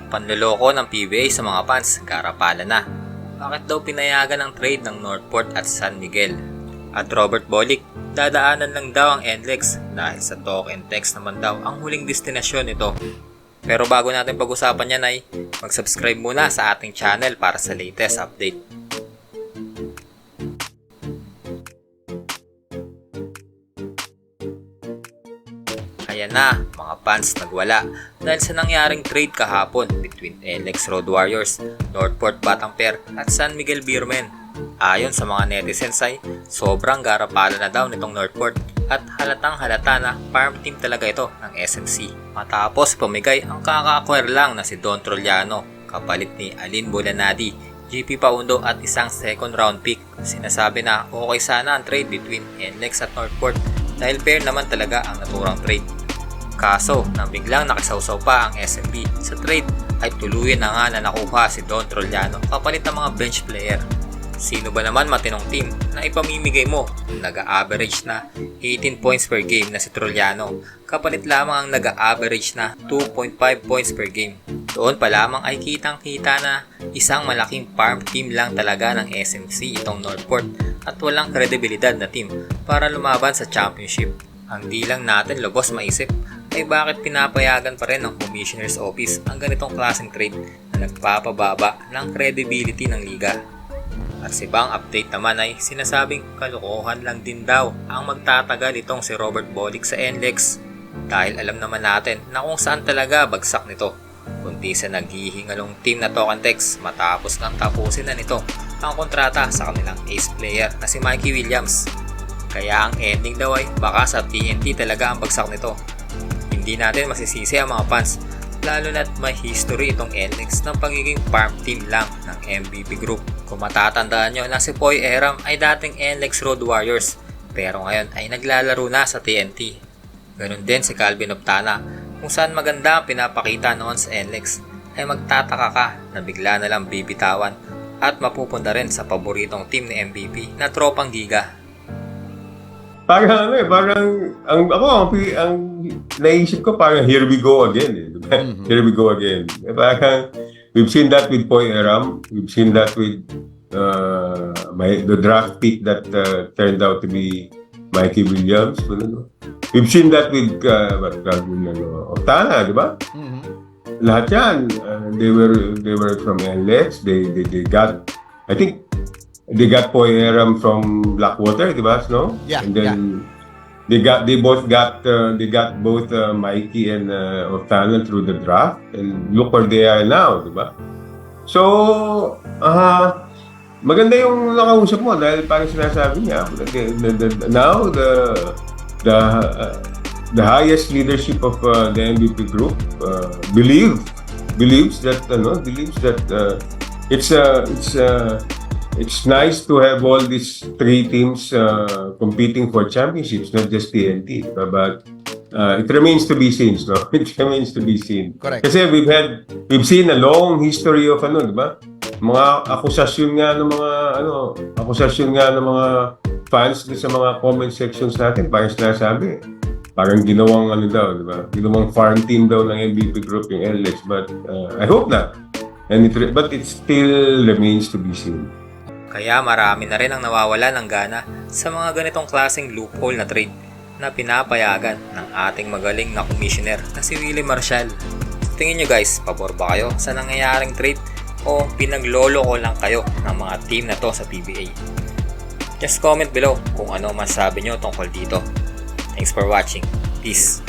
Panloloko ng PBA sa mga fans, karapala na. Bakit daw pinayagan ang trade ng Northport at San Miguel? At Robert Bolick, dadaanan lang daw ang NLEX dahil sa talk and text naman daw ang huling destinasyon nito. Pero bago natin pag-usapan yan ay mag-subscribe muna sa ating channel para sa latest update. Ayan na, mga fans, nagwala dahil sa nangyaring trade kahapon between NLEX Road Warriors, Northport Batang Pair at San Miguel Beermen. Ayon sa mga netizens ay sobrang garapala na daw nitong Northport at halatang halata na farm team talaga ito ng SMC. Matapos pumigay ang kaka-acquire lang na si Don Trollano kapalit ni Alin Bolanadi, GP Paundo at isang second round pick. Sinasabi na okay sana ang trade between NLEX at Northport dahil pair naman talaga ang naturang trade. Kaso, nang biglang nakisawsaw pa ang SMB sa trade ay tuluyan na nga na nakuha si Don Trollano kapalit ng mga bench player. Sino ba naman matinong team na ipamimigay mo? Nag-a-average na 18 points per game na si Trollano kapalit lamang ang nag-a-average na 2.5 points per game. Doon pa lamang ay kitang-kita na isang malaking farm team lang talaga ng SMC itong Northport at walang kredibilidad na team para lumaban sa championship. Ang di lang natin lubos maisip ay bakit pinapayagan pa rin ng Commissioner's Office ang ganitong klaseng trade na nagpapababa ng credibility ng liga. At sa ibang update naman ay sinasabing kalokohan lang din daw ang magtatagal itong si Robert Bolick sa NLEX dahil alam naman natin na kung saan talaga bagsak nito kundi sa naghihingalong team na Talk and Text matapos nang tapusin na nito ang kontrata sa kanilang ace player na si Mikey Williams. Kaya ang ending daw ay baka sa TNT talaga ang bagsak nito. Hindi natin masisisi ang mga fans lalo na't may history itong NLEX ng pagiging farm team lang ng MVP Group. Kung matatandaan nyo na si Poy Eram ay dating NLEX Road Warriors pero ngayon ay naglalaro na sa TNT. Ganon din si Calvin Optana kung saan maganda ang pinapakita noon sa NLEX ay magtataka ka na bigla na lang bibitawan at mapupunta rin sa paboritong team ni MVP na Tropang Giga. Parang ang naisip ko parang here we go again. Here we go again. Parang we've seen that with Poy Eram. We've seen that with the draft pick that turned out to be Mikey Williams. We've seen that with Optana, di ba? Lahat yan, they were from NLEX. They got, I think, they got Poy Eram from Blackwater, di ba? No? Yeah. And then they both got both Mikey and Optana through the draft, and look where they are now, di ba? So, maganda yung nakausap mo dahil parang sinasabi niya, now the highest leadership of the MVP Group believes that it's nice to have all these three teams competing for championships, not just TNT. But it remains to be seen, no? It remains to be seen. Correct. Kasi we've seen a long history of di ba? Mga akusasyon nga ng mga fans sa mga comment sections natin, parang sinasabi, parang ginawang daw, di ba? Ginawang farm team daw ng MVP Group yung NLEX, but I hope not. But it still remains to be seen. Kaya marami na rin ang nawawala ng gana sa mga ganitong klaseng loophole na trade na pinapayagan ng ating magaling na commissioner na si Willie Marshall. Sa tingin nyo guys, pabor ba kayo sa nangyayaring trade o pinaglolo ko lang kayo ng mga team na to sa PBA? Just comment below kung ano masasabi nyo tungkol dito. Thanks for watching. Peace!